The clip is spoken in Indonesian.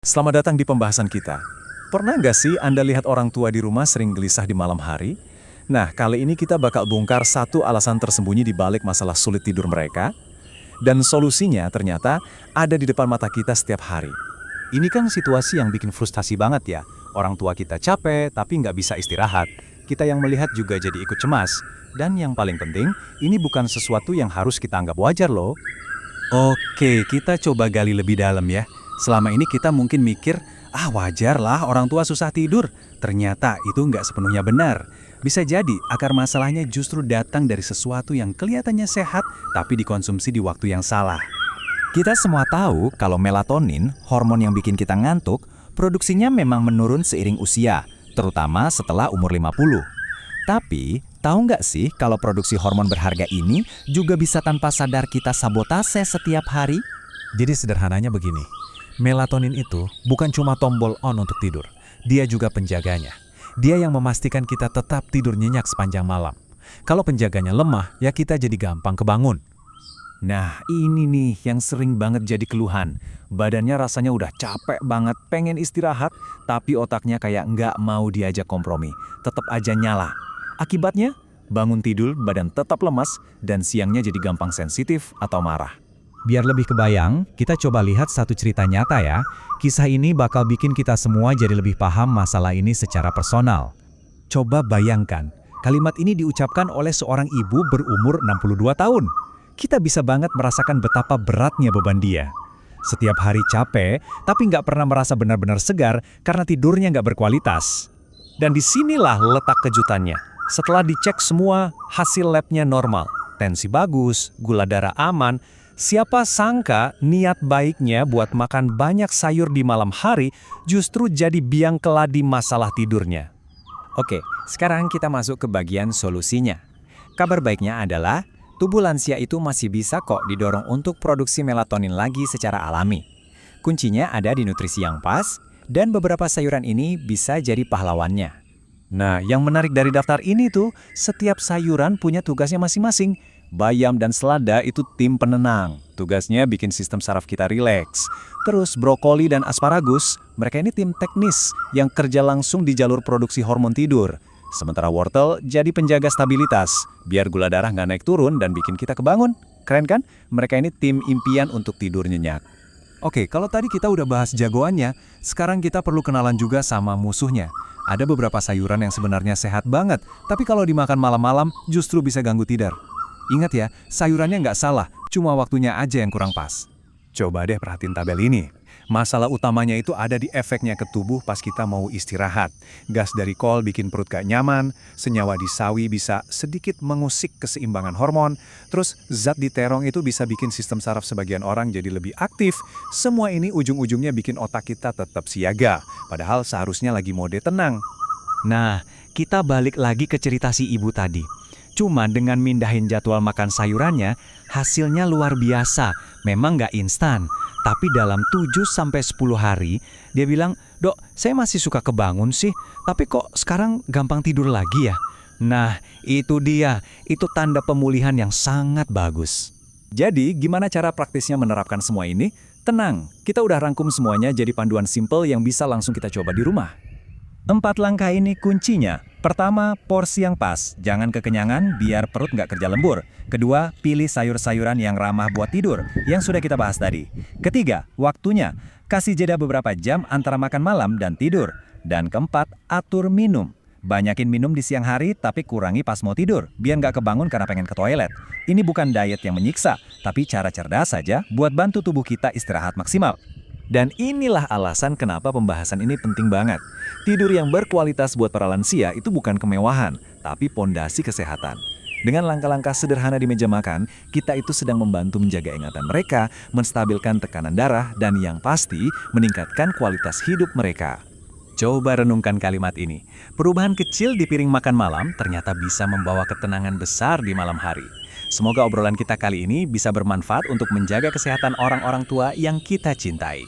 Selamat datang di pembahasan kita. Pernah nggak sih Anda lihat orang tua di rumah sering gelisah di malam hari? Nah, kali ini kita bakal bongkar satu alasan tersembunyi di balik masalah sulit tidur mereka. Dan solusinya ternyata ada di depan mata kita setiap hari. Ini kan situasi yang bikin frustasi banget ya. Orang tua kita capek tapi nggak bisa istirahat. Kita yang melihat juga jadi ikut cemas. Dan yang paling penting, ini bukan sesuatu yang harus kita anggap wajar loh. Oke, kita coba gali lebih dalam ya. Selama ini kita mungkin mikir, wajar lah orang tua susah tidur. Ternyata itu nggak sepenuhnya benar. Bisa jadi akar masalahnya justru datang dari sesuatu yang kelihatannya sehat tapi dikonsumsi di waktu yang salah. Kita semua tahu kalau melatonin, hormon yang bikin kita ngantuk, produksinya memang menurun seiring usia, terutama setelah umur 50. Tapi, tahu nggak sih kalau produksi hormon berharga ini juga bisa tanpa sadar kita sabotase setiap hari? Jadi sederhananya begini, melatonin itu bukan cuma tombol on untuk tidur, dia juga penjaganya. Dia yang memastikan kita tetap tidur nyenyak sepanjang malam. Kalau penjaganya lemah, ya kita jadi gampang kebangun. Nah, ini nih yang sering banget jadi keluhan. Badannya rasanya udah capek banget, pengen istirahat, tapi otaknya kayak nggak mau diajak kompromi. Tetap aja nyala. Akibatnya, bangun tidur, badan tetap lemas, dan siangnya jadi gampang sensitif atau marah. Biar lebih kebayang, kita coba lihat satu cerita nyata ya. Kisah ini bakal bikin kita semua jadi lebih paham masalah ini secara personal. Coba bayangkan, kalimat ini diucapkan oleh seorang ibu berumur 62 tahun. Kita bisa banget merasakan betapa beratnya beban dia. Setiap hari capek, tapi nggak pernah merasa benar-benar segar karena tidurnya nggak berkualitas. Dan disinilah letak kejutannya. Setelah dicek semua, hasil labnya normal. Tensi bagus, gula darah aman. Siapa sangka niat baiknya buat makan banyak sayur di malam hari justru jadi biang keladi masalah tidurnya. Oke, sekarang kita masuk ke bagian solusinya. Kabar baiknya adalah, tubuh lansia itu masih bisa kok didorong untuk produksi melatonin lagi secara alami. Kuncinya ada di nutrisi yang pas, dan beberapa sayuran ini bisa jadi pahlawannya. Nah, yang menarik dari daftar ini tuh, setiap sayuran punya tugasnya masing-masing. Bayam dan selada itu tim penenang. Tugasnya bikin sistem saraf kita rileks. Terus brokoli dan asparagus, mereka ini tim teknis yang kerja langsung di jalur produksi hormon tidur. Sementara wortel jadi penjaga stabilitas, biar gula darah nggak naik turun dan bikin kita kebangun. Keren kan? Mereka ini tim impian untuk tidur nyenyak. Oke, kalau tadi kita udah bahas jagoannya, sekarang kita perlu kenalan juga sama musuhnya. Ada beberapa sayuran yang sebenarnya sehat banget, tapi kalau dimakan malam-malam justru bisa ganggu tidur. Ingat ya, sayurannya nggak salah, cuma waktunya aja yang kurang pas. Coba deh perhatiin tabel ini. Masalah utamanya itu ada di efeknya ke tubuh pas kita mau istirahat. Gas dari kol bikin perut gak nyaman, senyawa di sawi bisa sedikit mengusik keseimbangan hormon, terus zat di terong itu bisa bikin sistem saraf sebagian orang jadi lebih aktif. Semua ini ujung-ujungnya bikin otak kita tetap siaga, padahal seharusnya lagi mode tenang. Nah, kita balik lagi ke cerita si ibu tadi. Cuma dengan mindahin jadwal makan sayurannya, hasilnya luar biasa. Memang nggak instan, tapi dalam 7-10 hari, dia bilang, "Dok, saya masih suka kebangun sih, tapi kok sekarang gampang tidur lagi ya?" Nah, itu dia. Itu tanda pemulihan yang sangat bagus. Jadi, gimana cara praktisnya menerapkan semua ini? Tenang, kita udah rangkum semuanya jadi panduan simple yang bisa langsung kita coba di rumah. 4 langkah ini kuncinya. Pertama, porsi yang pas. Jangan kekenyangan biar perut nggak kerja lembur. Kedua, pilih sayur-sayuran yang ramah buat tidur, yang sudah kita bahas tadi. Ketiga, waktunya. Kasih jeda beberapa jam antara makan malam dan tidur. Dan keempat, atur minum. Banyakin minum di siang hari, tapi kurangi pas mau tidur, biar nggak kebangun karena pengen ke toilet. Ini bukan diet yang menyiksa, tapi cara cerdas saja buat bantu tubuh kita istirahat maksimal. Dan inilah alasan kenapa pembahasan ini penting banget. Tidur yang berkualitas buat para lansia itu bukan kemewahan, tapi pondasi kesehatan. Dengan langkah-langkah sederhana di meja makan, kita itu sedang membantu menjaga ingatan mereka, menstabilkan tekanan darah, dan yang pasti meningkatkan kualitas hidup mereka. Coba renungkan kalimat ini. Perubahan kecil di piring makan malam ternyata bisa membawa ketenangan besar di malam hari. Semoga obrolan kita kali ini bisa bermanfaat untuk menjaga kesehatan orang-orang tua yang kita cintai.